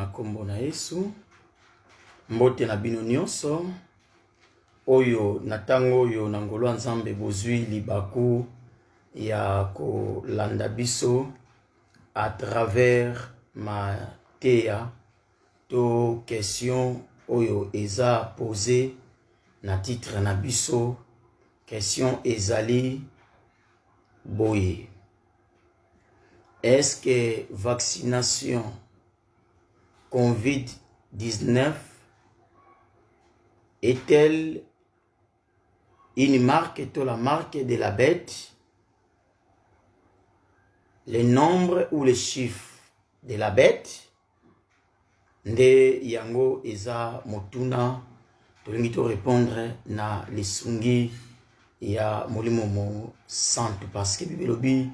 na kombo na Yesu. Mbote na bino nyonso oyo na tango oyo na ngolo nzambe bozwi libaku ya ko landa biso à travers ma teya to question oyo eza posé na titre na biso question ezali boye. Est-ce que vaccination COVID-19 est-elle une marque, la marque de la bête? Le nombre ou les chiffres de la bête? Nde yango eza motuna tolingi to répondre na lisungi ya molimo mo santo parce que bibelobi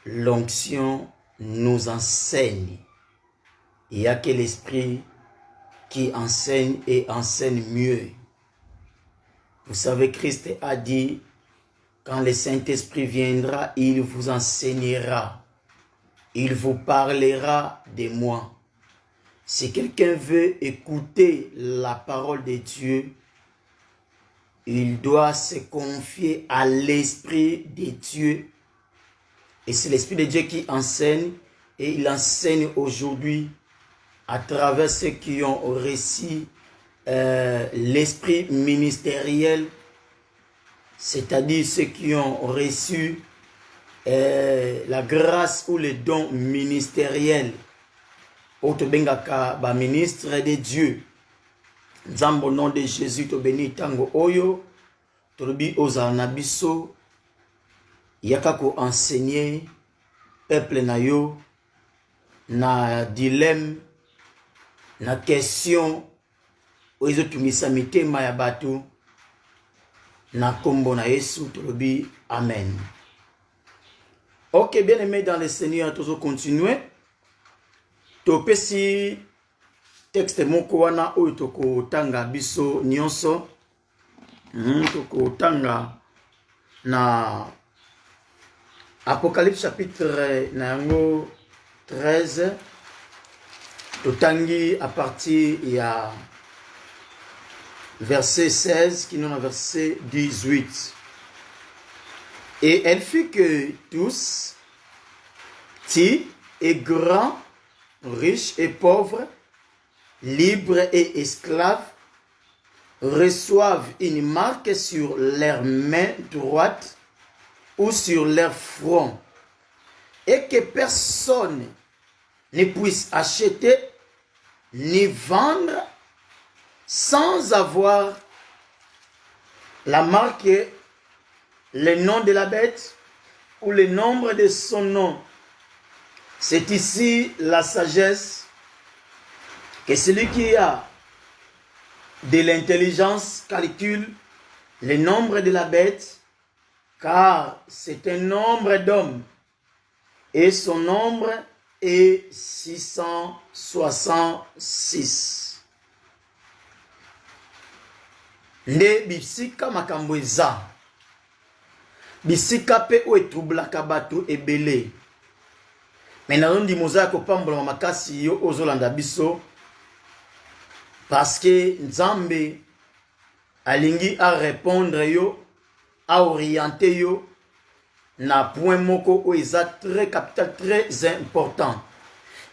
l'onction nous enseigne. Il n'y a que l'esprit qui enseigne et enseigne mieux. Vous savez, Christ a dit, quand le Saint-Esprit viendra, il vous enseignera. Il vous parlera de moi. Si quelqu'un veut écouter la parole de Dieu, il doit se confier à l'Esprit de Dieu. Et c'est l'Esprit de Dieu qui enseigne, et il enseigne aujourd'hui à travers ceux qui ont reçu l'esprit ministériel, c'est-à-dire ceux qui ont reçu la grâce ou le don ministériel. Otobengaka ba ministre de Dieu. Nzambo nom de Jésus to béni tango oyo tolobi ozana biso yaka ko enseigner peuple na yo na dilemme na question oizo tumisa mitema ya batu na kombo na Yesu tolobi amen. Ok, bien aimé dans le Seigneur, toujours continuer. Topesi texte moko wana oyo toko tanga biso nyonso. Toko tanga na Apocalypse chapitre na yango 13. Totangi à partir il y a verset 16 qui nous a verset 18. Et elle fit que tous, petits et grands, riches et pauvres, libres et esclaves, reçoivent une marque sur leur main droite ou sur leur front, et que personne ne puisse acheter ni vendre sans avoir la marque, le nom de la bête ou le nombre de son nom. C'est ici la sagesse que celui qui a de l'intelligence calcule le nombre de la bête, car c'est un nombre d'hommes et son nombre est 666. Nde bisika makambo eza. Bisika pe o etroublaka bato ebele. Mais nazondi moza ko pambola makasi yo ozolanda biso parce que Nzambe alingi a répondre yo, a orienter yo na point moko o eza très capital, très important.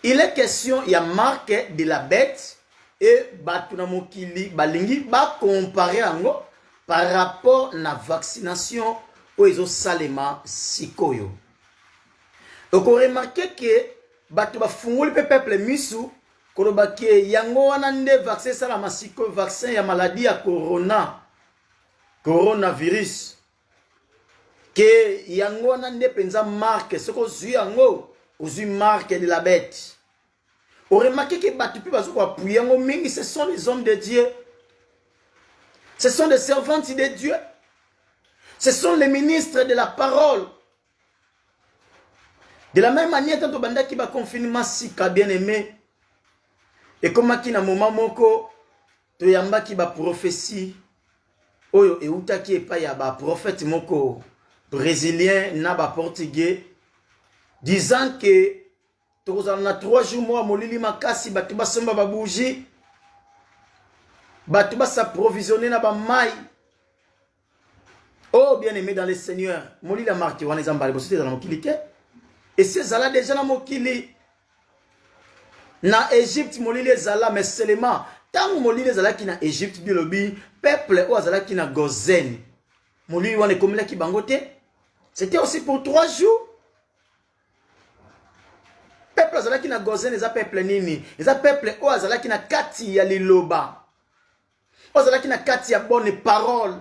Il est question, il y a marque de la bête et batuna mokili balingi ba comparer ango par rapport na vaccination o ezo salema sikoyo. Donc on remarque que batu ba funguli pe peuple misu kolobaki yango wana nde vaccin salama sikoyo vaccin ya maladie ya coronavirus que yango wana nde penza marque soko zui yango ozui marque de la bête. On remarque que batu pe bazo ko appuyer yango mingi, ce sont les hommes de Dieu. Ce sont des servantes de Dieu. Ce sont les ministres de la parole. De la même manière, tant banda qui va confinement si bien aimé. Et comme qui na moment moko to yamba qui va prophétie. Oyo e uta qui e pa ya ba prophète moko brésilien na ba portugais disant que tokozala 3 jours mois molili makasi bato basomba babougie bato s'approvisionner na bamai. Oh bien aimé dans le Seigneur, molili marque wana ezamba liboso dans la mokili te. Et ces zala déjà na mokili na Égypte molili ezala mais seulement tant molili ezala ki na Égypte bilobi peuple o azala ki na Gozen molili wana komela ki bango te. C'était aussi pour 3 jours. Peuple azala ki na Gozen eza peuple nini? Eza peuple o azala ki na kati ya liloba. O azala ki na kati ya bonne parole.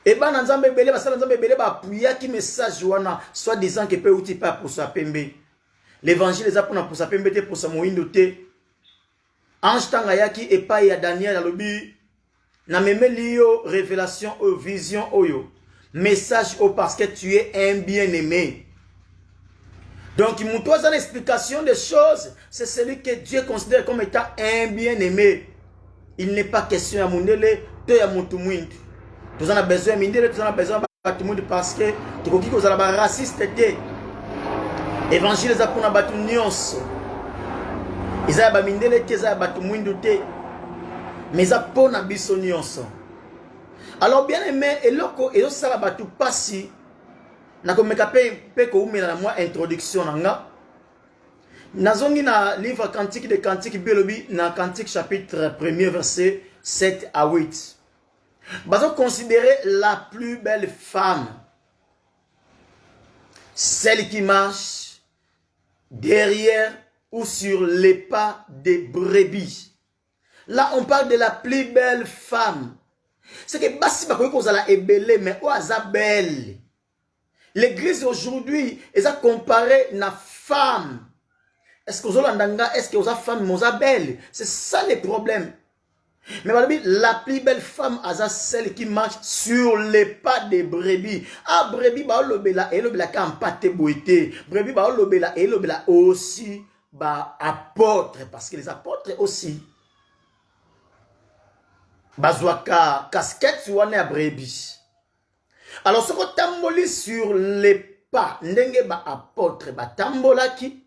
Et ben nzambe belé basala nzambe belé ba appuya ki message wana soit disant que peut outil pas pour sa pembe. L'évangile est pour sa pembe te pour sa moindo te. Ange tanga yaki epai ya Daniel alobi na memeli yo révélation ou vision oyo. Message au parce que tu es un bien-aimé. Donc il montre une explication des choses, c'est celui que Dieu considère comme étant un bien-aimé. Il n'est pas question à mondele te ya mutu mwindu. Nous en avons besoin mindele, nous en avons besoin de monde parce que tu vois que vous avez raciste te. Évangile za pour na batu nyonso. Isa ba mindele te za batu mwindu te. Mais za pour na biso nyonso. Alors bien aimé eloko ezo sala batu pasi na komeka pe ko umela na moi introduction nanga. Nazongi na livre Cantique des Cantiques biolobi na Cantique chapitre 1er verset 7 à 8. Bazo considérer la plus belle femme, celle qui marche derrière ou sur les pas des brebis. Là on parle de la plus belle femme. C'est que basi bakoki kozala ebele mais o aza belle. L'église aujourd'hui est à comparer na femme. Est-ce que vous avez est-ce que vous avez femme moza belle? C'est ça le problème. Mais la plus belle femme est celle qui marche sur les pas des brebis. Ah brebis ba lobela et lobela ka empate boité. Brebis ba lobela et lobela aussi ba apôtre parce que les apôtres aussi bazwaka casquette wana ya brebis. Alors ce qu'on tamboli sur les pas ndenge ba apôtre ba tambolaki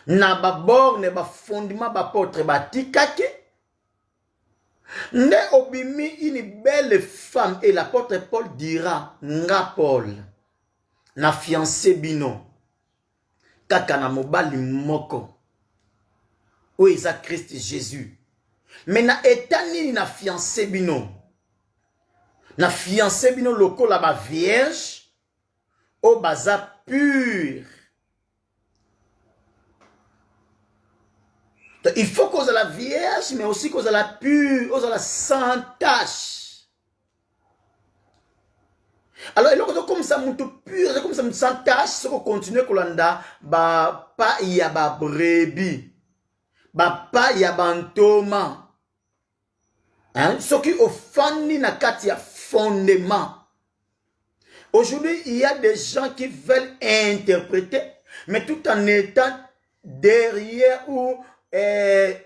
na ba borne ba fondement ba apôtre ba tikaki. Ne obimi une belle femme et l'apôtre Paul dira nga Paul na fiancé bino kaka na mobali moko o eza Christ Jésus. Mais na etani na fiancé bino lokola ba vierge o baza pur. Donc, il faut qu'on ait la vierge, mais aussi qu'on ait la pure, qu'on ait la sans tache. Alors, il y a comme ça, mon pur, comme ça, sans tache, si on continue kolanda, ba pa ya ba brebis, ba pa ya ba ntoma. Hein? Ce qui offendent na kati ya fondement. Aujourd'hui, il y a des gens qui veulent interpréter, mais tout en étant derrière ou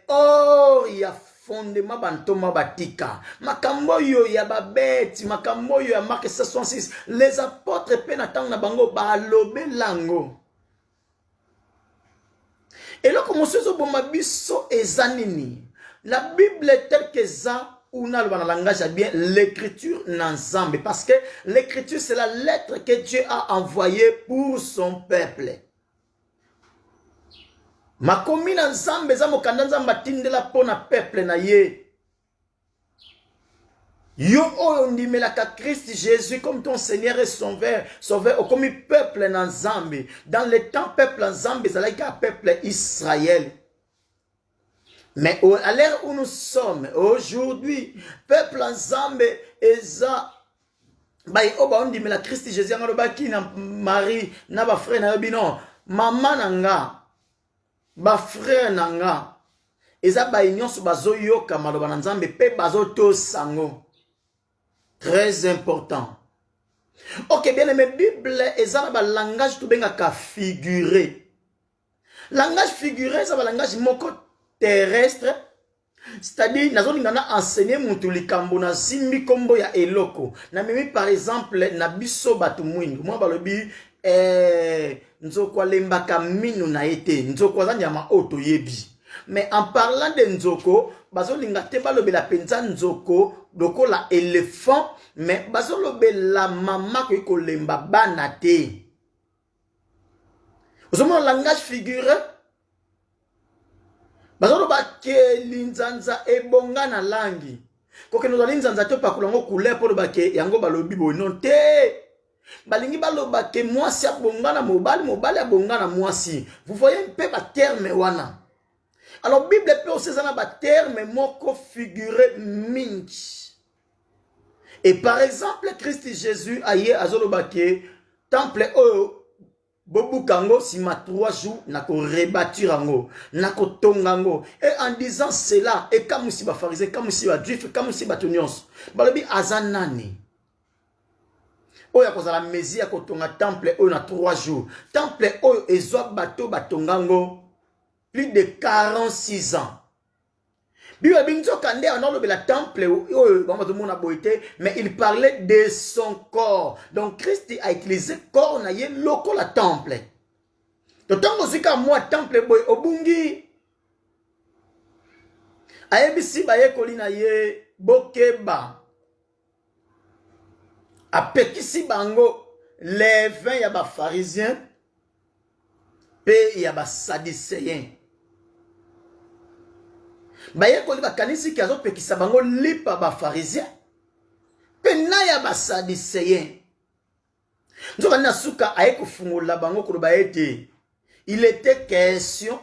or ya fondement bantoma batika makambo yo ya babeti makambo yo ya Marc 66 les apôtres pe na tang na bango ba lobelango et là comme ça bomba biso ezanini la Bible est telle que ça ou na le langage bien l'écriture n'ensemble parce que l'écriture c'est la lettre que Dieu a envoyée pour son peuple. Makomi na nzambe za mokanda nzamba tindela pona peuple na ye. Yo oyo ndimelaka Christ Jésus comme ton Seigneur et sauveur comme peuple na nzambe. Dans le temps peuple nzambe zalaka peuple Israël. Mais à l'heure où nous sommes aujourd'hui, peuple nzambe eza bay oba ndimela Christ Jésus ngalobaki na Marie na ba frère na bino mama nanga ba frère nanga eza ba nyonso bazoyoka maloba na nzambe pe bazoto sango très important. OK bien aimé Bible eza ba langage to benga ka figuré. Langage figuré ça ba langage moko terrestre. C'est-à-dire nazo ngana enseigner mutu likambo na zimbi kombo ya eloko. Na memi par exemple na biso batu mwindu. Moi balobi nzoko alembaka minu na ete nzoko aza nyama oto yebi. Mais en parlant de nzoko, bazolinga te balobela penza nzoko lokola éléphant, mais bazolobela mama ko kolemba bana te. Vous avez un langage figuré? Bazoloba ke linzanza ebonga na langi. Koke nous allons linzanza te pakulango couleur pour le baké yango balobi bo non te. Balingi baloba ke mwasi abonga na mobali, mobali abonga na mwasi. Vous voyez un peu ba terme wana. Alors Bible peut aussi avoir ba terme moko figuré mingi. Et par exemple Christ Jésus aye azoloba ke temple Bobu Kango, si ma 3 jours, n'a ko rebâtir ango, n'a ko tongango. Et en disant cela, et comme si ba pharisé, comme si ba juif, comme si ba tunions, balobi azanani. Oya ko la mesia ko tonga temple o na 3 jours. Temple o ezo bato batongango plus de 46 ans. Bible binzo kande on le temple mais il parlait de son corps. Donc Christ a utilisé corps na ye loko la temple. Donc tant que ka moi temple boy obungi. Ayebisi ba ye kolina ye bokeba. Apekisi bango les vins ya ba pharisiens pe ya ba sadducéens. Baye koli bakanisi ki azopekisa bango lipa ba pharisien pe na ya ba sadducéen. Nzoka na suka aye kufungula bango koloba ete il était question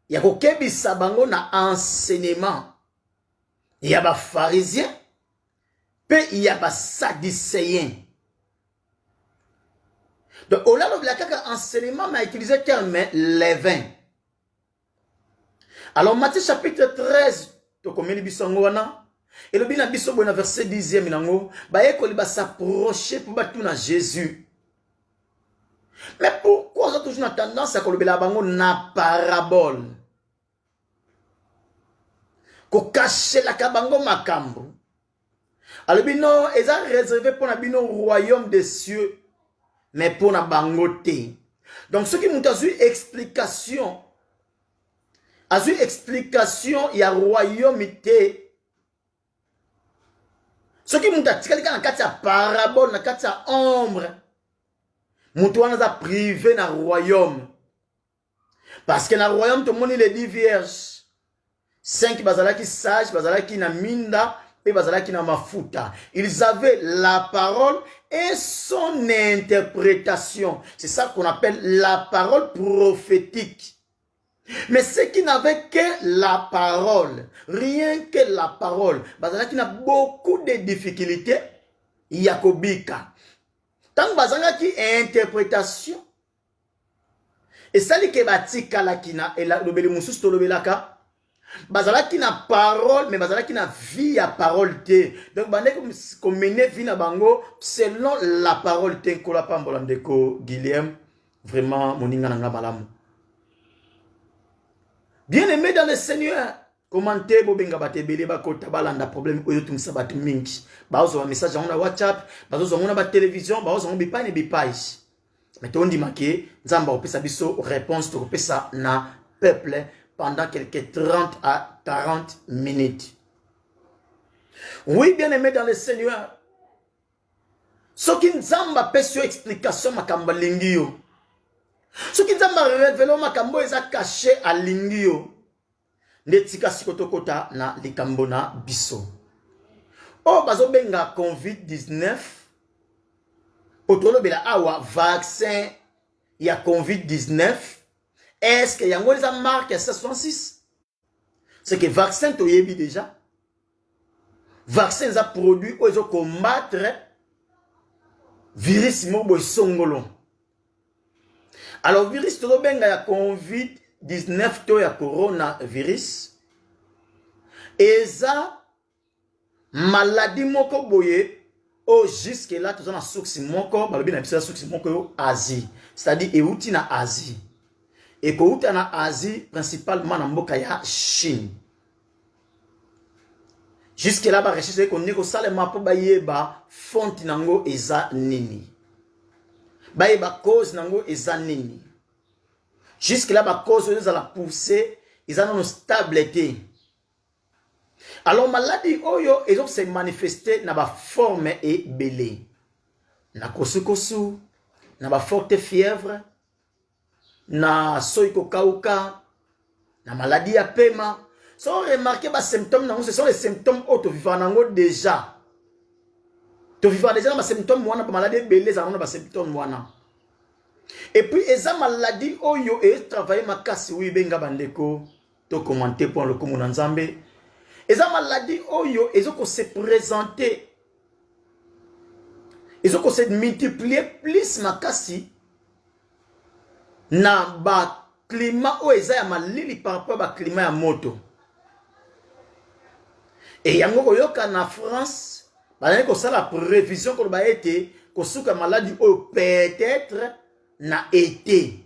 ya kokebisa bango na enseignement ya ba pharisien pe ya ba sadducéen. Donc au labo la kaka enseignement m'a utilisé le terme levain. Alors Matthieu chapitre 13, to komeli bisongo wana, et le bina biso bona verset 10e minango, ba yekoli ba s'approcher pour battu na Jésus. Mais pourquoi on a toujours une tendance à kolobela bango na parabole? Ko cacher la kabango makambo. Alors bino eza réservé pour na bino royaume des cieux, mais pour na bangote. Donc ceux qui m'ont eu explication azu explication ya royaume te. Ce qui m'a dit na kati ya parabole na kati ya ombre. Mutu wana za privé na royaume. Parce que na royaume tout le monde les 10 vierges. 5 bazalaki sage, bazalaki na minda et bazalaki na mafuta. Ils avaient la parole et son interprétation. C'est ça qu'on appelle la parole prophétique. Mais ceux qui n'avaient que la parole, rien que la parole, bazalaki na beaucoup de difficultés, yakobika. Tant bazalaki interprétation, et ça li ke batika la kina et la lobeli musus to lobelaka, bazalaki na parole, mais bazalaki na vie à parole te. Donc bande ko mener vie na bango selon la parole te ko la pambola ndeko Guillaume, vraiment moninga nga malamu. Bien-aimé dans le Seigneur, commentez bobenga batebele bakota balanda problème oyo tumisa batu mingi. Baozo wa message na WhatsApp, baozo ngona ba télévision, baozo ngbipa ne bipai. Mais on dit maké, nzamba opesa biso réponse to opesa na peuple pendant quelques 30 à 40 minutes. Oui, bien-aimé dans le Seigneur. Ce qui nzamba pesio explication makamba lingio. Ce qui nzamba révèle makambo eza caché à lingio. Netika sikotokota na likambo na biso. O bazo benga COVID-19. Otolo bela awa vaccin ya COVID-19. Est-ce que yango les a marqué 66? C'est que vaccin to yebi déjà. Vaccin a produit ou ils ont combattre virus mobo songolo. Alors virus to benga ya COVID-19 to ya coronavirus. Eza maladie moko boye. Oh, jusque là, tout ça na souksi moko, balobi na bisa souksi moko yo Asie. C'est-à-dire euti na Asie. Et ko uta na Asie principalement na mboka ya Chine. Jusque là ba recherche ko ndiko salema po ba yeba fonti nango eza nini. Baye ba cause nango ezanini. Jusque là ba cause ils la pousser, ils ont une stabilité. Alors maladie oyo ils ont se manifester na ba forme et belé. Na kosu na ba forte fièvre, na soiko kauka, na maladie à paiement. Sans remarquer les symptômes, ce sont les symptômes auto vivant déjà. Tu vivant déjà les symptômes moi na maladie belé ça na symptômes moi. Et puis eza maladie oyo et travailler ma casse oui benga bandeko to commenter pour le commun nzambe. Eza maladie oyo ezo ko se présenter. Ezo ko se multiplier plus makasi na ba climat o eza ya malili par rapport à climat ya moto. Et yango koyoka na France, ba ko ça la prévision ko ba été ko suka maladie o peut-être na été.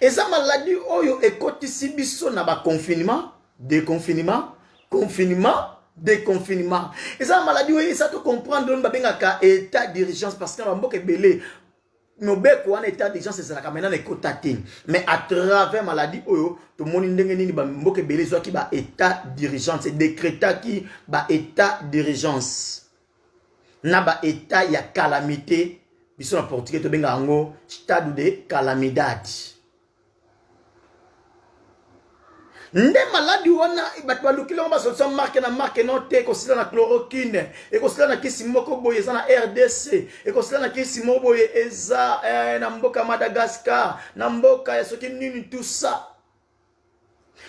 Eza maladie oyo ekotisi biso na ba confinement, déconfinement, confinement, déconfinement. Eza maladie oyo ça te comprendre ba benga ka état d'urgence parce que ba mboka belé no beko en état d'urgence c'est la kamena ekotate. Mais à travers maladie oyo to moni ndenge nini ba mboka belé zo ki ba état d'urgence c'est décréta ki ba état d'urgence. Na ba état ya calamité biso na portugais to benga ngo stade de calamidade. Nde maladi wana bato balukile ba solution marque na te ko sila na chloroquine e ko sila na kisi moko boye eza na RDC e ko sila na kisi moko boye eza na mboka Madagascar na mboka ya soki nini tout ça.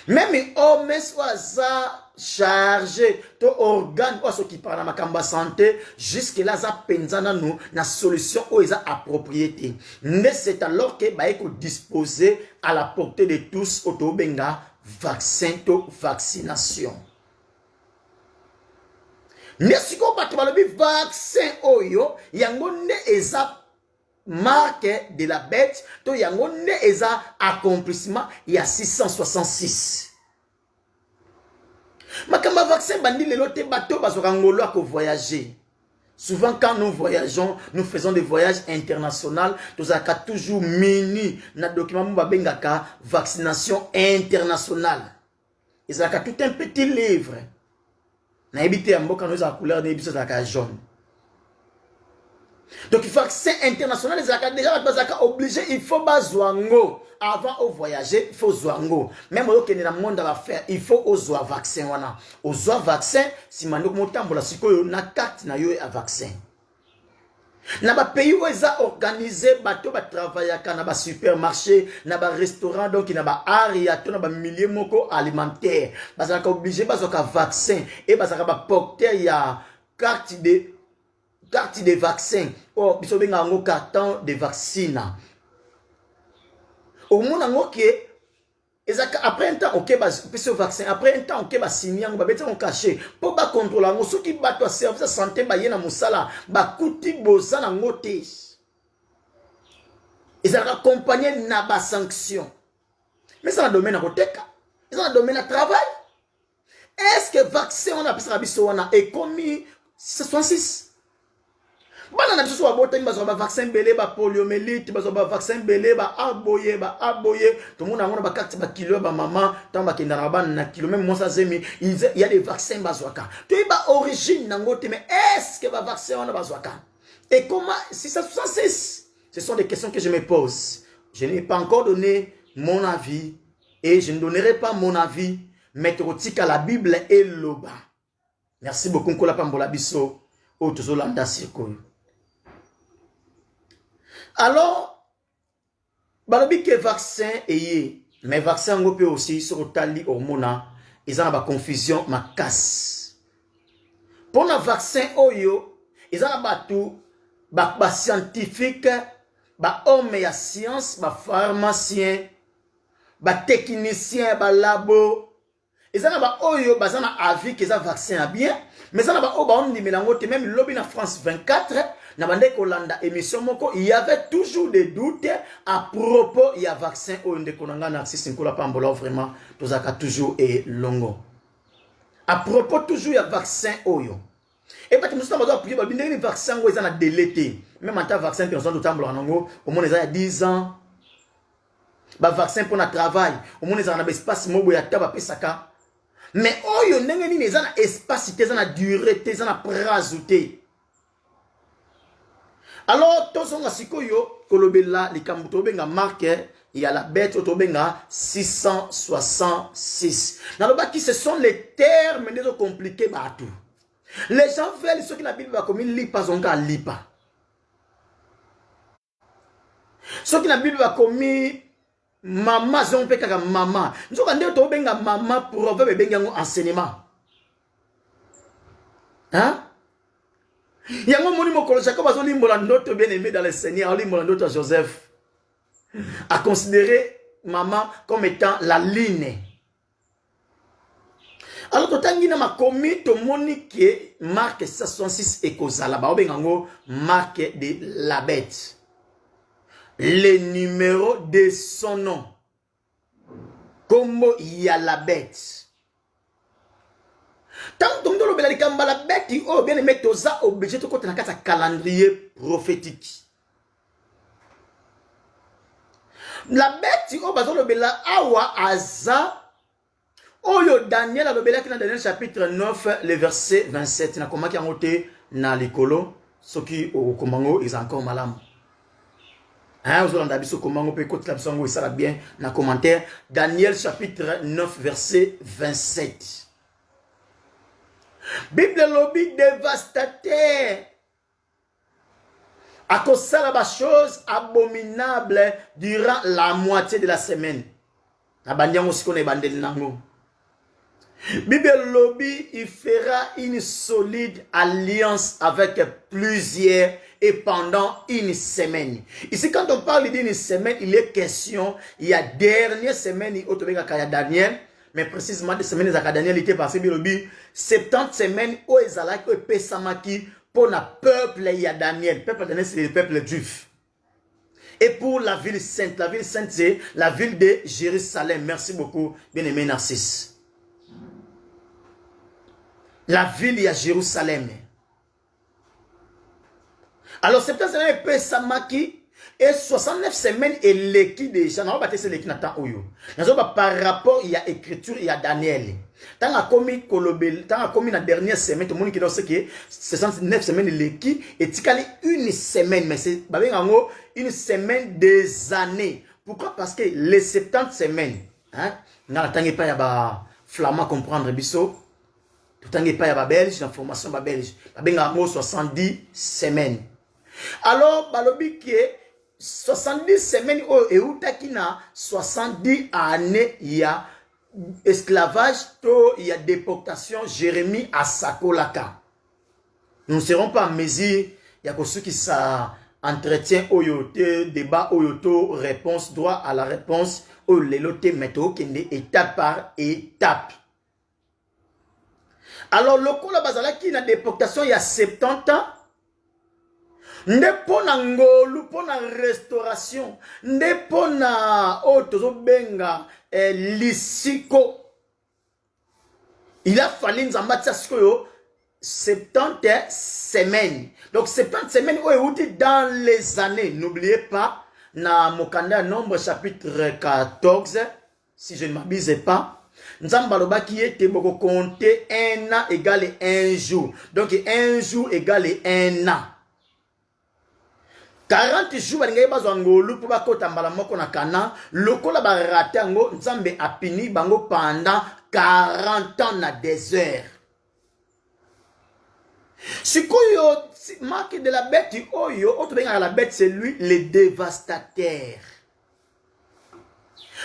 Même homme soit chargé to organe ou ce qui parle na makamba santé jusque là za penzana nous na solution ou eza appropriée. Mais c'est alors que ba eko disposer à la portée de tous auto benga vaccin to vaccination. Nesiko bato balobi vaccin oyo yango ne eza marque de la bête to yango ne eza accomplissement il y a 666. Makamba vaccin bandi lelo te bato bazoka ngolo ko voyager. Souvent quand nous voyageons, nous faisons des voyages internationaux, nous avons toujours mini na document bengaka vaccination internationale. Ils ont tout un petit livre. Na ebité mboka nous a couleur de biso za jaune. Donc vaccin international ils ont déjà obligé il faut bazwango avant au voyager il faut zwango. Même au que na monde va faire il faut ozwa vaccin wana. Ozwa vaccin si mandoko motambola sikoyo na carte na yo a vaccin. Na ba pays où ils ont organisé bateau ba travaillaka na ba supermarché na ba restaurant donc na ba area to na ba milieu moko alimentaire bazaka obligé bazaka vaccin et bazaka ba porter ya carte de vaccin oh biso benga ngo carton de vaccine au monde ngo ke ezaka après un temps OK ba pese vaccin après un temps OK ba signer ngo ba beta on caché pour ba contrôler ngo soki bato service santé ba yena musala ba kuti boza na ngote ezaka accompagné na ba sanction mais ça dans le domaine koteka ça dans le domaine de travail est-ce que vaccin on a pesa biso wana et commis 66 bana na biso wa bota imba ba vaccin belé ba poliomyélite ba vaccin belé ba aboye tout le monde a ngona ba carte ba kilo ba maman tant ba kenda na ba na kilo même moi ça zemi il y a des vaccins bazwaka to ba origine nangote mais est-ce que ba vaccin on a bazwaka et comment 666 ce sont des questions que je me pose. Je n'ai pas encore donné mon avis et je ne donnerai pas mon avis mais trotika la Bible et loba. Merci beaucoup Nkola Pambola biso o tozolanda sikoyo. Alors, balobi que vaccin mais vaccin ngo peut aussi sur tali hormona, ils ont ba confusion ma casse. Pour le vaccin oyo, ils ont batu ba scientifique, ba homme ya science, ba pharmacien, ba technicien, ba labo. Ils ont ba oyo bazana avis que ça vaccin a bien, mais ça ba o ba on dit melangote même lobby na France 24. Nabande Kolanda émission moko, il y avait toujours des doutes à propos il y a vaccin au ndekonanga narcisse Nkola Pambola vraiment tozaka toujours et longo. À propos toujours il y a vaccin oyo. Et pas que nous sommes prier ba bindeli vaccin oyo ezana délété. même en tant que vaccin, au moins il y a 10 ans. Le vaccin pour le travail, au moins il y a un espace mobile, mais oh, il y a un espace, il y a une durée, il y a une prazouté. Alors, tout ce qui est là, les Kambutobenga marque, il y a la bête Otobenga 666. Dans le bas, qui ce sont les termes compliqués partout. Les gens veulent ce que la Bible va commis, lit pas, on ne lit pas. Ce que la Bible va commis, maman, on peut faire maman. Nous avons dit maman pour avoir un enseignement. Hein? Il y a un moment où Jacob a dit que bien aimé dans le Seigneur, il Joseph a considéré maman comme étant la ligne. Alors, quand on a commis tout le monde qui est marque 66 et Kozala, marque de la bête. Le numéro de son nom. Comme il y a la bête. Tant que tu as la bête, tu es bien aimé, tu es obligé de faire un calendrier prophétique. La bête, tu es obligé de awa aza. Oyo Daniel a dans Daniel chapitre 9, le verset 27. Na comment qui a noté na likolo, ce qui au Komango ils encore malam. Hein, vous avez dit comment on peut écouter la chanson, ça va bien dans le commentaire. Daniel chapitre 9, verset 27. Bible lobby dévastateur. À cause de la chose abominable durant la moitié de la semaine. La bandian aussi qu'on est bandé nango. Bible lobby, il fera une solide alliance avec plusieurs et pendant une semaine. Ici, quand on parle d'une semaine, il est question, il y a dernière semaine, il y a Daniel, mais précisément des semaines, Daniel était passé, Bible lobby, 70 semaines, où ils allaient, où Pessamaki, pour le peuple, il y a Daniel. Le peuple Daniel, c'est le peuple juif. Et pour la ville sainte, c'est la ville de Jérusalem. Merci beaucoup, bien-aimé Narcisse. La ville, il y a Jérusalem. Alors, 70 semaines, Pessamaki, et 69 semaines, et l'équipe déjà. Non, c'est l'équipe Nathan Oyo. Par rapport, il y a écriture, il y a Daniel. Tant que commis la dernière semaine, tout le monde qui dit que 69 semaines, l'équipe, et une semaine, mais c'est une semaine des années. Pourquoi? Parce que les 70 semaines, hein, on n'a pas de flamand comprendre, biso. Tout le pas ya belge, la formation ba belge. Ba 70 semaines. Alors, balobi qui 70 semaines et où takina 70 années il y a esclavage, il y a déportation, Jérémie à Sakolaka. Nous ne serons pas en mesure, il y a que ceux qui ça entretien oyote, débat oyoto, réponse, droit à la réponse, ou l'élote méthode qui est étape par étape. Alors, le coup la qui na déportation il y a 70 ans, ne pour na ngolu, pour na restauration, ne pour na benga lisiko. Il a fallu nous en battre 70 semaines. Donc 70 semaines dans les années. N'oubliez pas, na Mokanda nombre chapitre 14, si je ne m'abuse pas. Nzambaloba qui était beaucoup compter 1 an égale 1 jour. Donc 1 jour égale 1 an. 40 jours balinga bazwa ngolu pour bakota mbala moko na kana lokola ba raté ngo nzambe apini bango pendant 40 ans na des heures. Sikoyo marque de la bête oyo autre benga la bête c'est lui le dévastateur.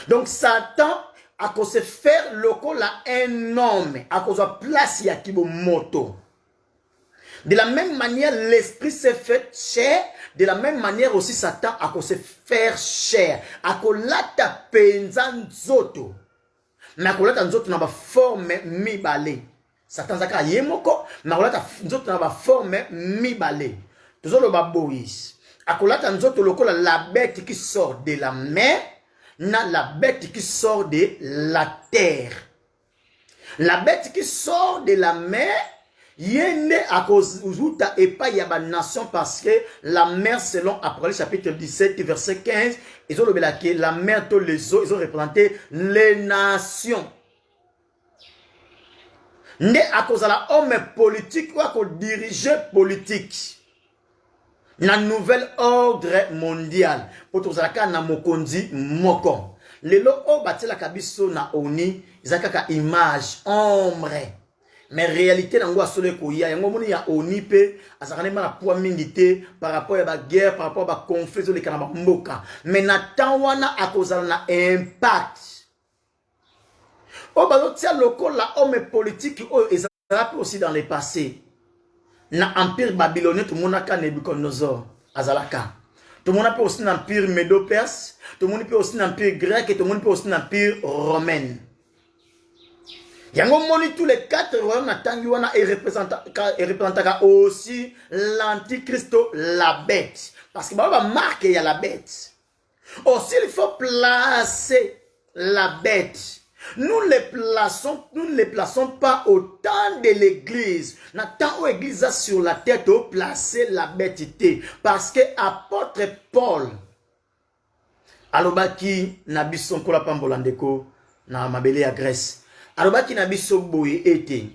Donc Satan à cause de faire le col à un homme, à cause de place y a qui moto. De la même manière, l'esprit s'est fait chair, de la même manière aussi Satan à cause de faire chair, à cause de la penzan zoto. Mais à cause de la zoto n'a pas forme mi balé. Satan zaka yemoko, mais à cause de la zoto n'a pas forme mi balé. Toujours le baboïs. À cause de la zoto le col la bête qui sort de la mer. La bête qui sort de la terre. La bête qui sort de la mer, Yende akozuta epa yaba nation parce que la mer selon Apocalypse chapitre 17 verset 15 ils ont que la mer tous les eaux ils ont représenté les nations. Ne akozala homme politique ou ako diriger politique na nouvel ordre mondial pour tozalaka na mokonzi moko. Lelo o batela kabiso na oni izakaka image ombre. Mais réalité nango asole koya yango moni ya oni pe azakane ma poa mingité par rapport à la guerre par rapport à la conflit sur les kanaba mboka. Mais na tawana akozala na impact. O bazo tia loko la homme politique o ezala aussi dans le passé. Na empire babylonien tout le monde a Nebuchadnezzar azalaka. Tout le monde a aussi l'empire médo-perse, tout le monde peut aussi l'empire grec et tout le monde peut aussi l'empire romain. Yango moni tous les quatre royaumes natangiwana et représentaka aussi l'antichrist la bête parce que bah marque il y a la bête. Aussi il faut placer la bête. Nous ne les plaçons pas au temps de l'église. Nathan où l'église a sur la tête au placer la bêtité. Parce que apôtre Paul, alobaki nabiso kola pambolandeko na mabele ya Grèce. Alobaki nabiso boye été.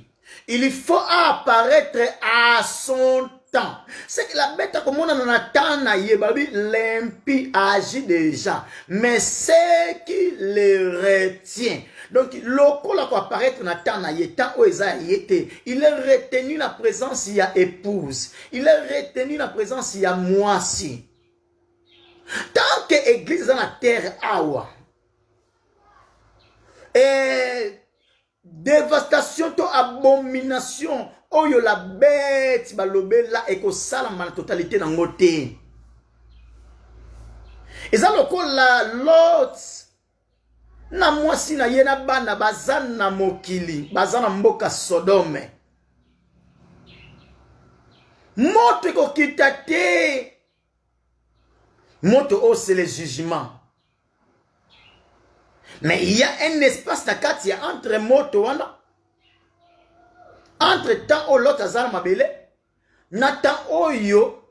Il faut apparaître à son temps. C'est que la bête a comme on a temps na yebabi l'impie agit déjà. Mais c'est qui le retient. Donc, loko la quoi apparaître na temps na yetan o eza yete. Il est retenu la présence il y a épouse. Il est retenu la présence il y a moisi. Tant que église dans la terre awa. Et dévastation to abomination. Oyo la bête balobe la eko salama la totalité dans ngote. Et ça loko la lot na mwasi na yena bana bazan na mokili bazana mboka Sodome. Moto eko kitate. Moto oh c'est le jugement. Mais il y a un espace na kati ya entre moto wana. Entre temps au lot azar mabele natan oyo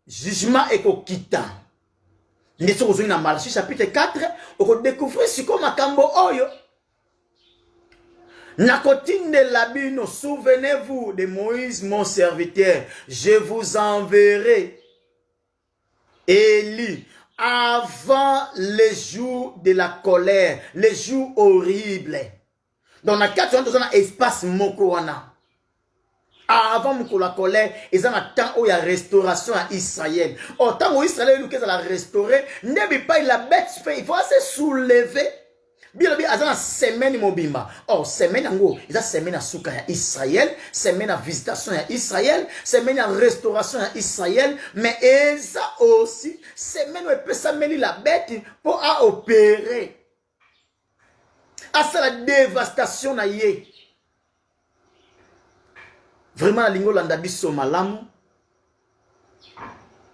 jugement eko kita. Ndeso kozongi na Malachie chapitre 4 oko découvrir siko makambo oyo. Nakotinde labino, souvenez-vous de Moïse mon serviteur, je vous enverrai Élie avant les jours de la colère, les jours horribles. Donc, na 4 ans, dans un espace mokoana. Avant la colère, ils ont un temps où il y a restauration à Israël. Au temps où Israël est la restaurer, n'est pas la bête, il faut se soulever. Bien, il y a une semaine mobimba. Oh, semaine en gros, il y a semaine à souka à Israël, semaine à visitation à Israël, semaine à restauration à Israël, mais il y a aussi semaine où il peut s'amener la bête pour opérer. À ça la dévastation na yé. Vraiment la lingo landa biso malamu.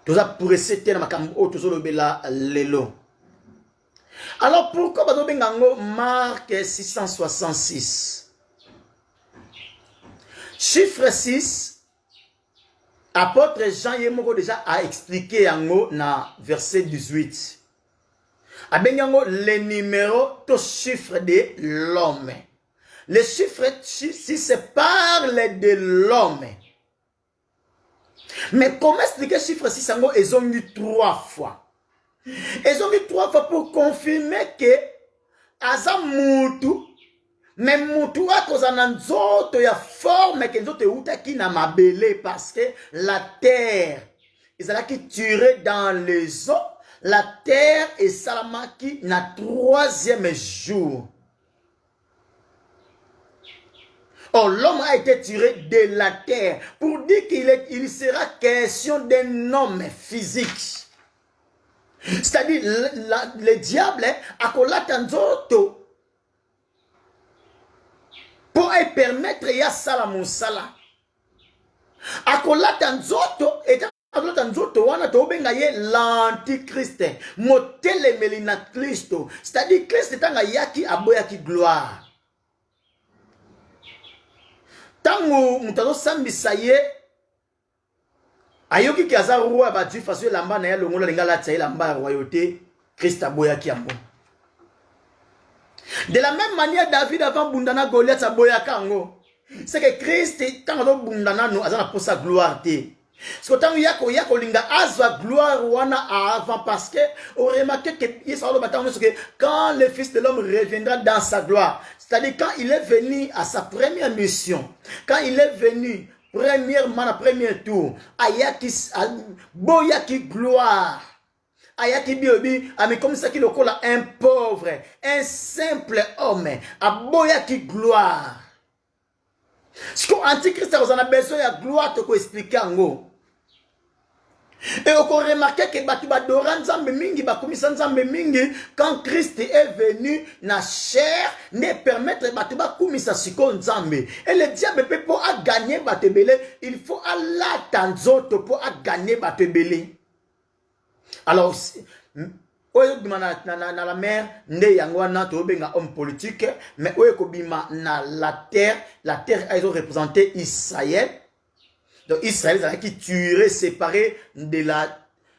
Toza pour essayer na makambo tozo lobela lelo. Alors pourquoi bazo bengango Marc 666? Chiffre 6. Apôtre Jean Yemoko déjà a expliqué yango na verset 18. Abengango les numéros to chiffre de l'homme. Les chiffres si se parle de l'homme. Mais comment expliquer chiffre 6 yango ils ont mis 3 fois. Ils ont mis 3 fois pour confirmer que aza mutu mais mutu akozana nzoto ya forme que nzoto eutaki na mabele parce que la terre ezalaki tirée dans les eaux. La terre est salamaki na 3e jour. Or, l'homme a été tiré de la terre pour dire qu'il sera question d'un homme physique. C'est-à-dire, le diable a collé nzoto pour permettre ya salamon sala. A collé nzoto et l'antichrist, motele melina Christo, c'est-à-dire Christ est un yaki aboyaki gloire. Tango mutazo sambisa ye ayoki ki aza roi ba Dieu façon lamba na ya longola lingala tsaye lamba royauté Christ aboya ki yango. De la même manière David avant bundana Goliath aboya kango. C'est que Christ tango bundana no azana pour sa gloire té. Ce que tant yako linga azwa gloire wana avant parce que on remarque que quand le Fils de l'homme reviendra dans sa gloire, c'est-à-dire quand il est venu à sa première mission, quand il est venu premièrement à premier tour, ayaki boyaki gloire, ayaki biobi, mais comme ça qu'il okola un pauvre, un simple homme, a boyaki gloire. Ce que l'Antichrist a besoin de gloire te expliquer en gros. Et on remarque que quand Christ est venu na chair, ne permettre et le diable peut pas gagner batebele, il faut Allah tanzoto pour gagner batebele. Alors oyo bima na la mer nde yango na to benga homme politique, mais oyo ko bima na la terre ils ont représenté Israël. Donc Israël c'est qui tuerait séparé de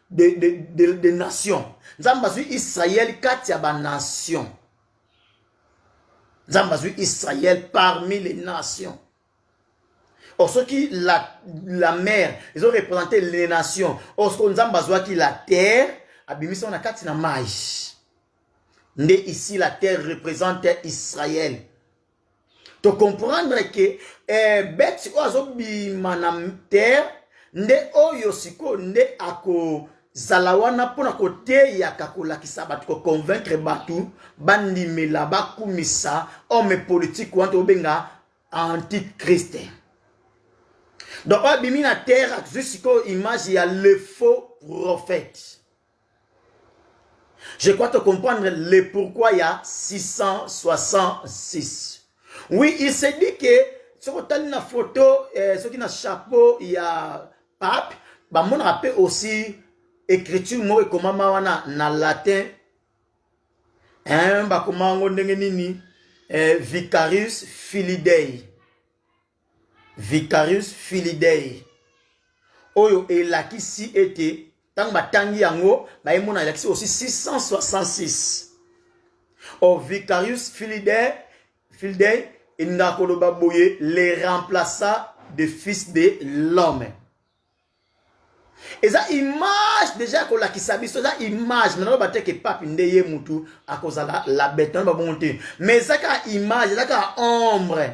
des nations. Zambazu Israël katia ba nation. Zambazu Israël parmi les nations. Or ceux qui la mer, ils ont représenté les nations. Or ce qu'on zambazu qui la terre, abimisa on a katina mai. Nde ici la terre représente Israël. Tu comprendre que bête ozo bimana terre nde oyo siko nde ako zalawana pona kote ya kakola kisabatu ko convaincre batu bandimela bakumisa homme politique wanto obenga antichrist. Donc bimina terre jusqu'au image il y a le faux prophète. Je crois te comprendre le pourquoi il y a 666. Oui, il s'est dit que ce qui est une photo, ce qui est un chapeau, il y a pape, bah mon rappelle aussi écriture moi comment mawana na latin, bah comment on nini Vicarius Filidei, Vicarius Filidei. Oyo et la qui si était tant batangi yango, bah mon a aussi 666. Au Vicarius Filidei, les remplaça de fils de l'homme. Et ça image déjà qu'on l'a qui s'habille, ça image maintenant on que pape ndeye mutu à cause de la bête non bonté. Mais ça ka image, ça ka ombre.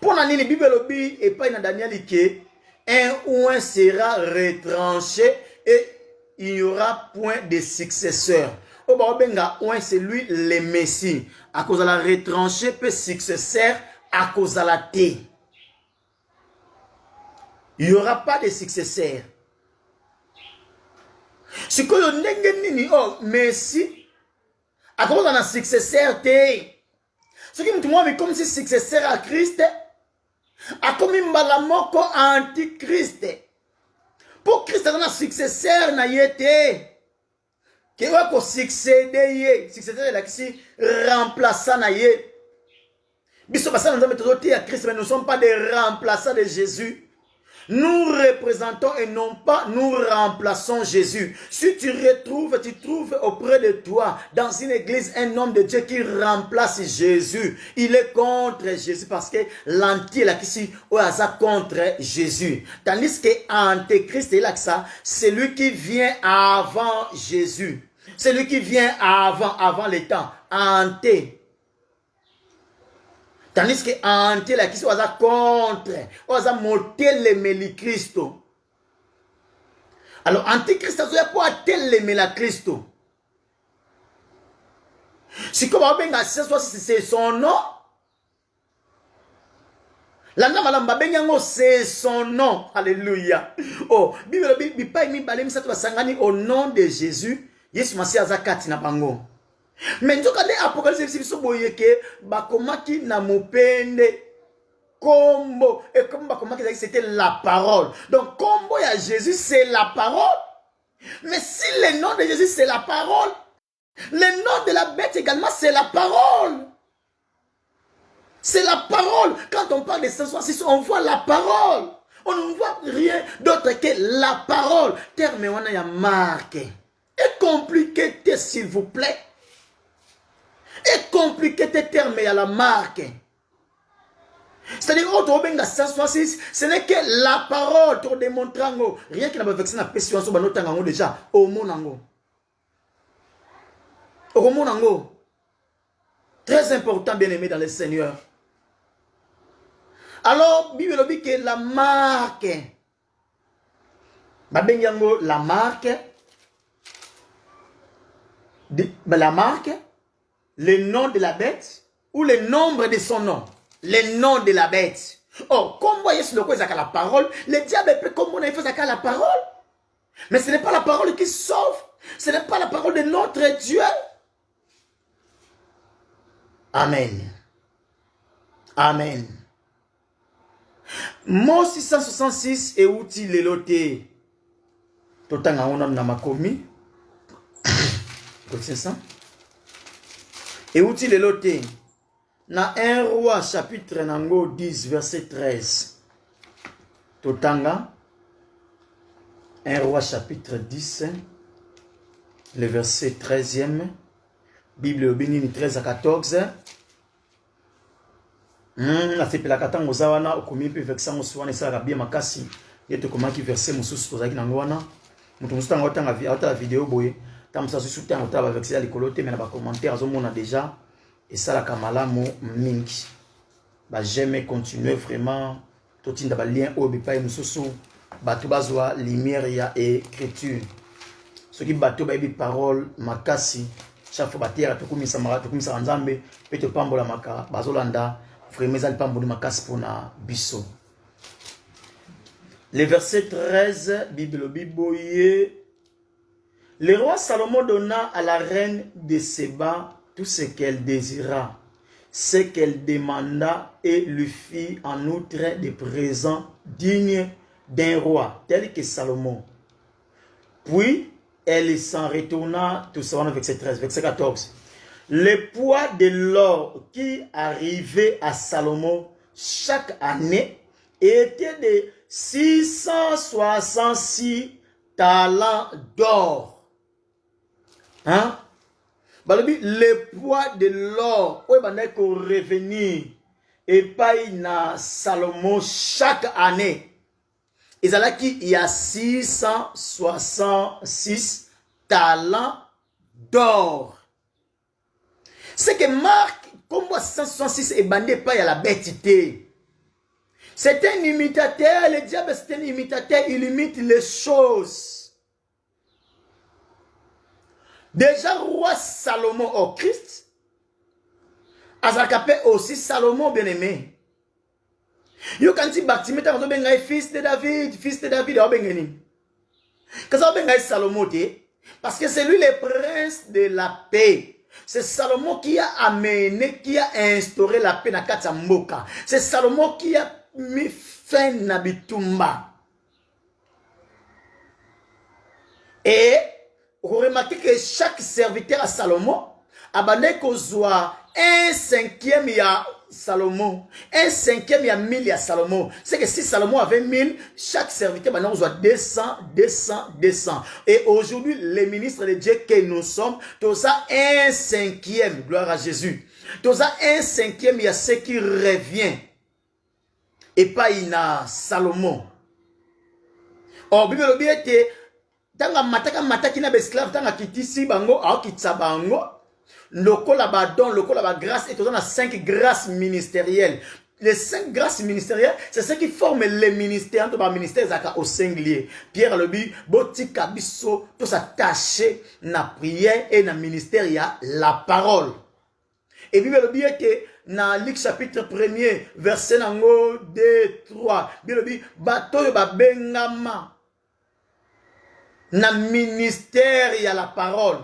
Pour la Bible lobby et pas dans Daniel que un ou un sera retranché et il n'y aura point de successeur. Au Babenga, c'est lui le Messie. À cause de la retranchée, peut successeur à cause de la thé. Il n'y aura pas de successeur. Ce que l'on n'est pas Messie, à cause de la successeur thé. Ce qui me dit comme si successeur à Christ, a comme une balamoko antichrist. Pour Christ, on a successeur na yete. Qui va succéder, succéder là qui remplaçant na ye. Biso basa nous avons à Christ, mais nous ne sommes pas des remplaçants de Jésus. Nous représentons et non pas nous remplaçons Jésus. Si tu trouves auprès de toi dans une église un homme de Dieu qui remplace Jésus. Il est contre Jésus parce que l'anti là qui est contre Jésus. Tandis que Antéchrist est là que ça, c'est lui qui vient avant Jésus. C'est lui qui vient avant les temps. Anté. Tandis que Anté là qui soit contre, osa monter le Melichristo. Alors Antichrist ça doit pas tel le Melichristo. Si comme on benga c'est son nom. La nama bengango c'est son nom. Alléluia. Oh, Bible pas mi balem ça va sangani au nom de Jésus. Yesu masi azakati na bango. Mais nous quand Apocalypse biso boyeke bakomaki na mupende combo et comme bakomaki c'était la parole. Donc combo ya Jésus c'est la parole. Mais si le nom de Jésus c'est la parole, le nom de la bête également c'est la parole. C'est la parole. Quand on parle de 566, on voit la parole. On ne voit rien d'autre que la parole. Terme on a marqué. Et compliqué, s'il vous plaît. Et compliqué, terme à la marque. C'est-à-dire, que 566, ce n'est que la parole. Tu démontres rien qui n'a pas vexé la pression sur notre déjà. Au monde. Au monde. Très important, bien aimé dans le Seigneur. Alors, Bible dit que la marque. La marque. La marque. Le nom de la bête. Ou le nombre de son nom. Le nom de la bête. Oh, comme voyez sur le coup, la parole. Le diable peut comme on a fait la parole. Mais ce n'est pas la parole qui sauve. Ce n'est pas la parole de notre Dieu. Amen. Amen. Mot 666 est outil le loté. Totanga on a makomi. C'est ça. Et outil le loté. Na 1 roi chapitre nango 10 verset 13. Totanga. 1 roi chapitre 10. Le verset 13e. Bible bénini 13 à 14. La sepela katanga zawana okomi pe vexa muswana sala bien makasi yeto komaki verset mususu tozaki nango wana mutu mususu tanga otanga la vidéo boye tamsa susu tanga otaba vexa likolo te mais na ba commentaire azomona déjà et ça la kamala mo mingi ba j'aime continuer vraiment totinda ba lien obi pa mususu batu bazwa lumière ya écriture ce qui bato ba bi parole makasi chaque fois batera tokumisa mara tokumisa nzambe pe to pambola maka bazolanda. Le verset 13, Bible Biboye. Le roi Salomon donna à la reine de Séba tout ce qu'elle désira, ce qu'elle demanda et lui fit en outre des présents dignes d'un roi, tel que Salomon. Puis, elle s'en retourna, tout ça, verset 13, verset 14. Le poids de l'or qui arrivait à Salomon chaque année était de 666 talents d'or. Hein? Le poids de l'or, où est qu'on revenir et pas na Salomon chaque année. Et là il y a 666 talents d'or. C'est que Marc, comme moi 166 est bandé pas à la bêtité. C'est un imitateur, le diable c'est un imitateur, il imite les choses. Déjà, roi Salomon au Christ, Azakapé aussi Salomon bien-aimé. Yo quand il bâtiment, t'as besoin fils de David, t'as besoin. Quand ça besoin Salomon, parce que c'est lui le prince de la paix. C'est Salomon qui a amené, qui a instauré la paix dans Katamboka. C'est Salomon qui a mis fin à Bitumba. Et vous remarquez que chaque serviteur à Salomon a bandé qu'on soit un cinquième il y a Salomon, un cinquième il y a 1000 il y a Salomon. C'est que si Salomon avait 1000, chaque serviteur maintenant on soit 200. Et aujourd'hui, les ministres de Dieu que nous sommes, tout ça un cinquième, gloire à Jésus. Tout ça un cinquième il y a ce qui revient. Et pas il a Salomon. Or Bible dit que tanga mataki na esclave tanga kitisi bango au kitsabango. Loko la badon, loko la grâce et tout ça 5 grâces ministérielles. Les 5 grâces ministérielles, c'est ce qui forment les ministères. Entre les ministères au singulier. Pierre le dit, boti kabiso, tout ça taché na prière et na ministère il y a la parole. Et Bible le dit que dans Luc chapitre 1er, verset 2-3, Bible le dit, bato yo ba bengama na ministère il y a la parole.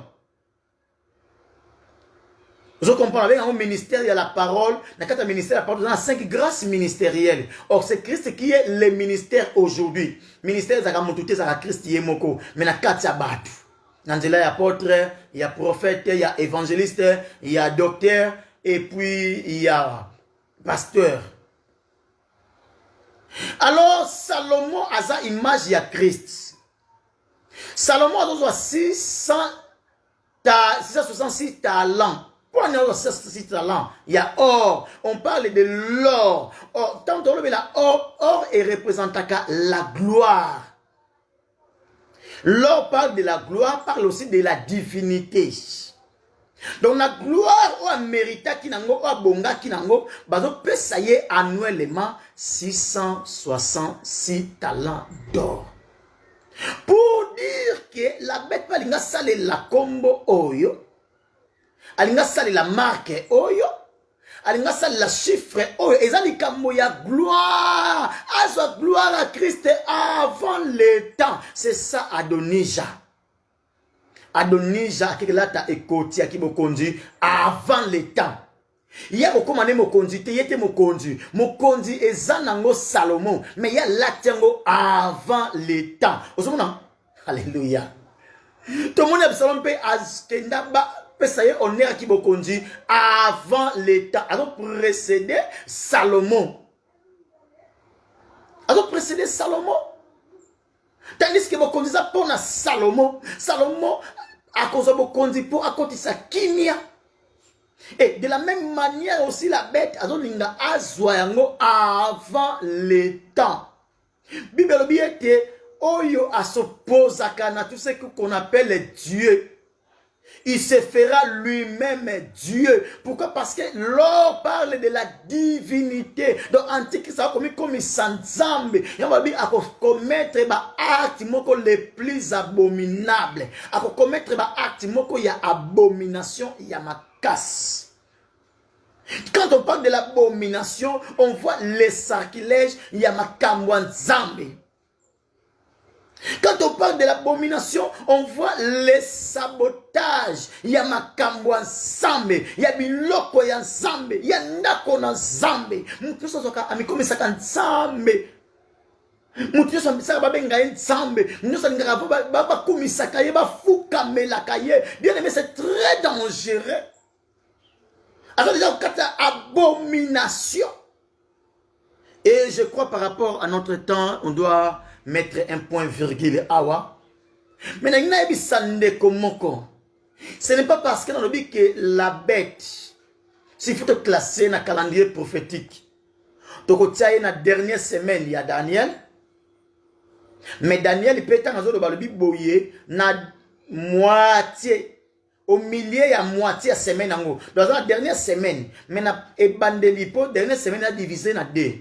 Je comprends avec un ministère, il y a la parole. Dans le ministère, la parole, dans 5 grâces ministérielles. Or, c'est Christ qui est le ministère aujourd'hui. Ministère, c'est Christ qui est Moko. Mais dans 4 batu. Dans il y a apôtre, il y a prophète, il y a évangéliste, il y a docteur, et puis il y a pasteur. Alors, Salomon a sa image à Christ. Salomon a 666 talents. Pourquoi on a 666 talents? Il y a or. On parle de l'or. Or, tant qu'on veut la or est représentant la gloire. L'or parle de la gloire, parle aussi de la divinité. Donc la gloire ou mérita qui nango ou bonga qui nango bazo peut ça y est annuellement 666 talents d'or. Pour dire que la bête pas linga sale la combo oyo, alinga sale la marque oyo, alinga sale la chiffre oyo, ezali kambo ya gloire, azwa gloire à Christ avant le temps. C'est ça Adonija. Adonija qui là ta écouté qui me conduit avant le temps. Il y a beaucoup de mokonzi, il y a mokonzi et zanango Salomon, mais il y a l'actango avant le temps. Alléluia. Tout le monde a Salomon peut askenda ba peut ça y est on est qui mokonzi avant le temps. Alors précédé Salomon. Alors précédé Salomon. Tandis que mokonzi ça pour Salomon. Salomon a cause de mokonzi pour à côté sa kimia. Et de la même manière aussi la bête azolinga azwayango avant le temps. Bible biete oyo s'oppose à tout ce qu'on appelle Dieu. Il se fera lui-même Dieu. Pourquoi? Parce que l'or parle de la divinité. Donc, antique, ça a commis comme sans-zambe. Il va dire à commettre des actes les plus abominables. À commettre des actes il y a abomination, il y a ma casse. Quand on parle de l'abomination, on voit les sacrilèges, il y a ma kamwanzambe. Quand on parle de l'abomination, on voit les sabotages. Il y a makambo ensemble, il y a biloko ya nzambe, il y a ndako na nzambe. Mutu soka amikome saka nzambe. Mutu soka saka babenga nzambe. Mutu soka ba komisaka ye ba fukamelaka ye. Bien aimé, c'est très dangereux. Alors déjà on capte abomination. Et je crois par rapport à notre temps, on doit mettre un point virgule awa. Mais ce n'est pas parce que nous dit que la bête, s'il faut te classer dans le calendrier prophétique, donc tu as la dernière semaine, il y a Daniel. Mais Daniel, il peut être dans le Bible, na moitié. Au milieu, il y a moitié de semaine. Dans la dernière semaine, mais la dernière semaine, a divisé en deux.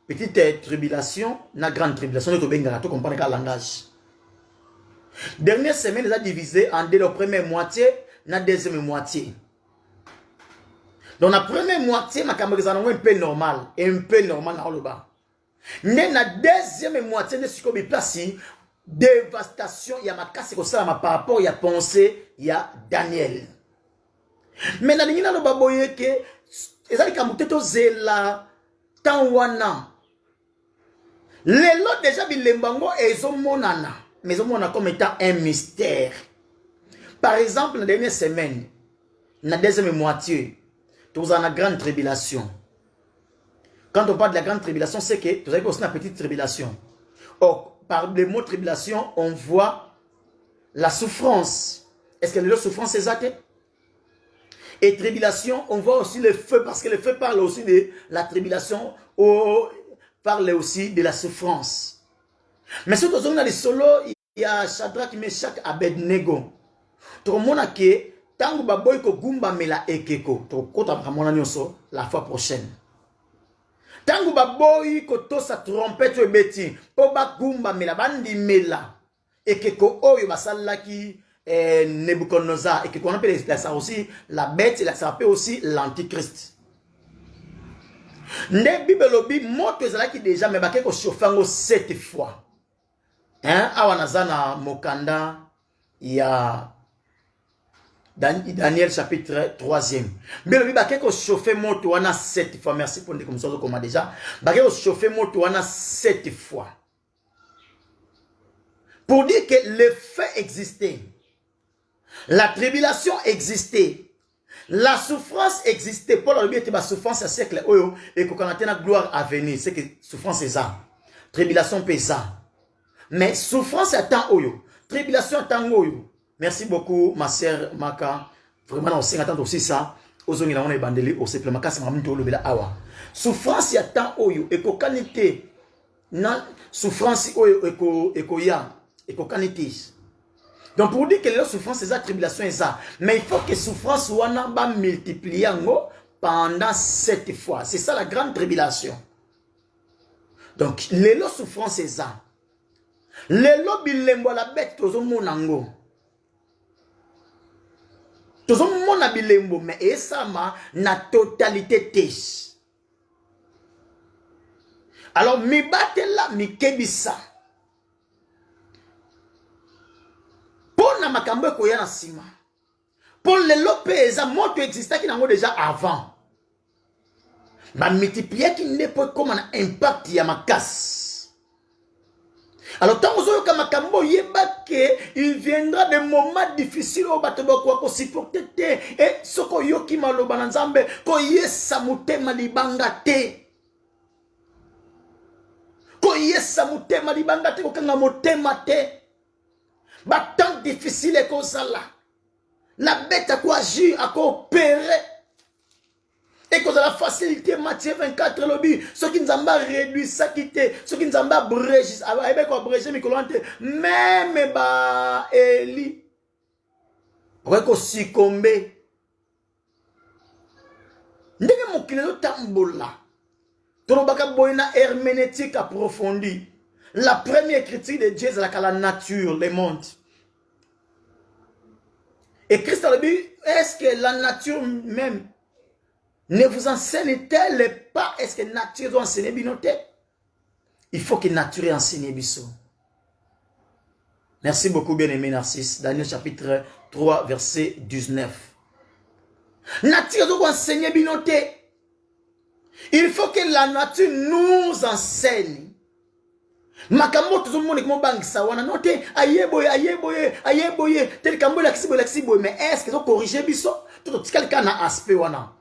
Petite tribulation, la grande tribulation, nous comprenons le langage. Dernière semaine, ils ont divisé en deux, la première moitié, la deuxième moitié. Donc la première moitié, ma caméra est un peu normal, dans le bas. Mais la deuxième moitié, de ce qu'on est placé, dévastation, il y a ma casse, c'est ça, par rapport, il y a pensée, il y a Daniel. Mais la ligne, le baboye, que, ils ont dit que la Tanwana. Les lots déjà bilembango et zomonana, mais zomonana comme étant un mystère. Par exemple, la dernière semaine, la deuxième moitié, nous avons la grande tribulation. Quand on parle de la grande tribulation, c'est que vous avez aussi la petite tribulation. Or, par le mot tribulation, on voit la souffrance. Est-ce que la souffrance est exacte? Et tribulation, on voit aussi le feu, parce que le feu parle aussi de la tribulation, parle aussi de la souffrance. Mais si on a les solos, il y a Shadrach, Meshach, Abednego. Tout le monde a que, tangu baboy ko gumba mela ekeko, la fois prochaine. Tangu baboy ko to sa trompette beti, po ba gumba mela bandi mela ekeko oyo basalaki Nebuchadnezzar, et qu'on appelle ça aussi la bête, ça s'appelle aussi l'antichrist. Ne Bible lobi moto ezalaki déjà mais bakeko chauffango 7 fois. Hein, awanazana mokanda ya Daniel chapitre 3e. Mais lobi bakeko chauffer moto wana 7 fois. Merci pour le comme ça comme déjà. Bakeko chauffer moto wana 7 fois. Pour dire que le fait existait. La tribulation existait. La souffrance existait. Paul a dit que la souffrance à siècle et qu'on a la gloire à venir. C'est que souffrance est ça. Tribulation pesa. Mais souffrance à temps oyo. Tribulation à temps oyo. Merci beaucoup ma sœur Maka. Vraiment on s'y attend aussi ça. Ozongi na on est bandeli au simple Maka c'est mamito le bela awa. Souffrance à temps oyo et qu'on qualité na souffrance oyo eko ya et qu'on qualité. Donc pour dire que la souffrance c'est ça, tribulation est ça. Mais il faut que souffrance soit multipliée pendant 7 fois. C'est ça la grande tribulation. Donc les souffrance c'est ça. Les bilembo la bête tozo monango. Tozo mona bilembo mais et ça na totalité tes. Alors mi bate là mi kebisa. Pour na makambo ko ya na sima. Pour les lopeza moto exista qui nango déjà avant. Ba multiplier qui n'est pas comme un impact ya makas. Alors tant que ka makambo yeba que il viendra des moments difficiles au bateau ko supporter te et soko yoki maloba na Nzambe ko yesa mutema libanga te. Ko yesa mutema libanga te ko kanga motema te. Ba temps difficile comme ça là. La bête a quoi agir, a quoi opérer. Et cause de la facilité, Matthieu 24 lobby, ceux qui nous ont réduit ça quitter, ceux qui nous ont abrégé, même ba Eli, pour qu'on succombe. Ndenge mokilelo tambola. Tolobaka boina herméneutique approfondie. La première critique de Dieu, c'est la nature, le monde. Et Christ a dit, est-ce que la nature même ne vous enseigne-t-elle pas? Est-ce que la nature doit enseigner binoté? Il faut que la nature enseigne biso. Merci beaucoup, bien-aimé Narcisse. Daniel chapitre 3, verset 19. Nature doit enseigner binoté. Il faut que la nature nous enseigne. Makambo tout le monde comme bangisa wana noté ayeboye tel kambo la kisibo mais est-ce que tu corriger biso tout quelqu'un na aspect wana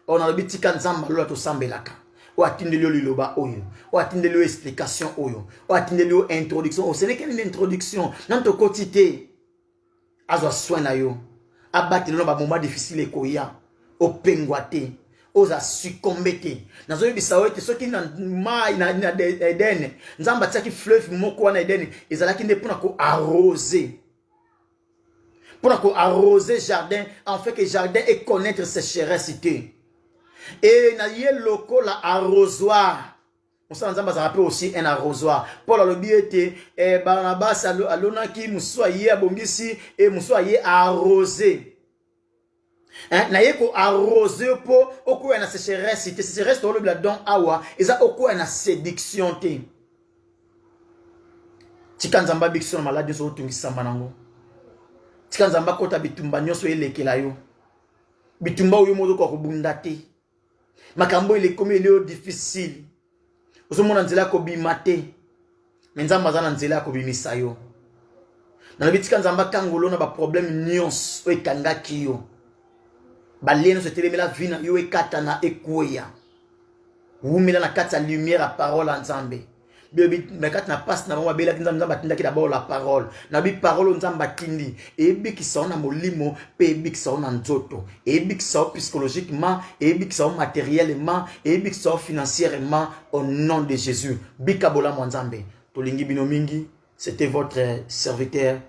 on a le bitika nzamba lo to sambelaka o atindeli liloba oyo o atindeli explication oyo o atindeli introduction o ce n'est qu'une introduction dans ton quotidien azwa soin na yo abati no ba moment difficile ekoya o pengwate oza succombé. Nazo yebisa te soki na mai na Eden nzamba tiaki fleuve moko wana Eden ezalaki nde pona ko arroser. Pona ko arroser jardin en fait que jardin et connaître ses chérесses. Et na yé loko la arrosoir. On s'en nzamba ça rappelle aussi un arrosoir. Paul a le biete Barnabas alonaki muso yé abongisi et muso yé arroser. Na yeko arrosé po oko na sécheresse te sécheresse to le bladon awa eza oko na séduction te tikanzamba bikso maladie so tungisa manango tikanzamba kota bitumba nyoso elekela yo bitumba oyo mozo ko kubunda te makambo ile komi ile difficile osomona nzela ko bimate menzamba zana nzela ko bimisa yo na bitikanzamba kangolo na ba problème nyons o ekangaki yo baleno se telemela vina yo ekatana ekweya wumela na kata lumière à parole ensemble bebi mekata na passe na mwa bela kinza nzamba tindaki d'abord la parole na bi parole nzamba tindi e bi ki saona molimo pe bi ki saona nzoto e bi ki sao psychologiquement e bi ki sao matériellement e bi ki sao financièrement au nom de Jésus bikabola mwanzambe tolingi bino mingi. C'était votre serviteur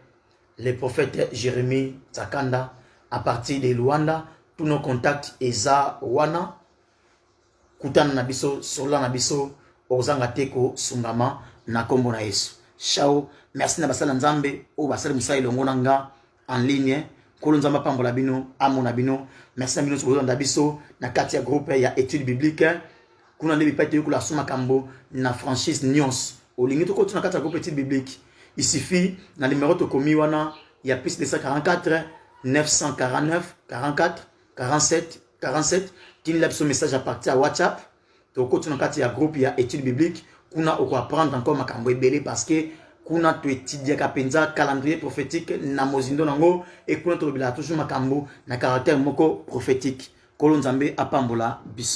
le prophète Jérémie Tsakanda à partir de Luanda. Tous nos contacts eza wana kutana na biso sola na biso ozanga teko sungama na kombo na Yesu. Ciao, merci na basala nzambe o basala musai longo nga en ligne kolo nzamba pambola bino amona bino. Merci na bino so na biso na kati ya groupe ya étude biblique kuna ndebi pate yo kula soma kambo na franchise Nyons olingi to kotuna kati ya groupe étude biblique. Il suffit na numéro to komi wana ya plus de 144 949 44 47 47 tini la biso message à partir à WhatsApp to ko tuna kati ya groupe ya étude biblique kuna oko apprendre encore makambo ebele parce que kuna to étudier kapenza calendrier prophétique na mozindo nango et kuna to bila toujours makambo na caractère moko prophétique kolonzambe apambola biso.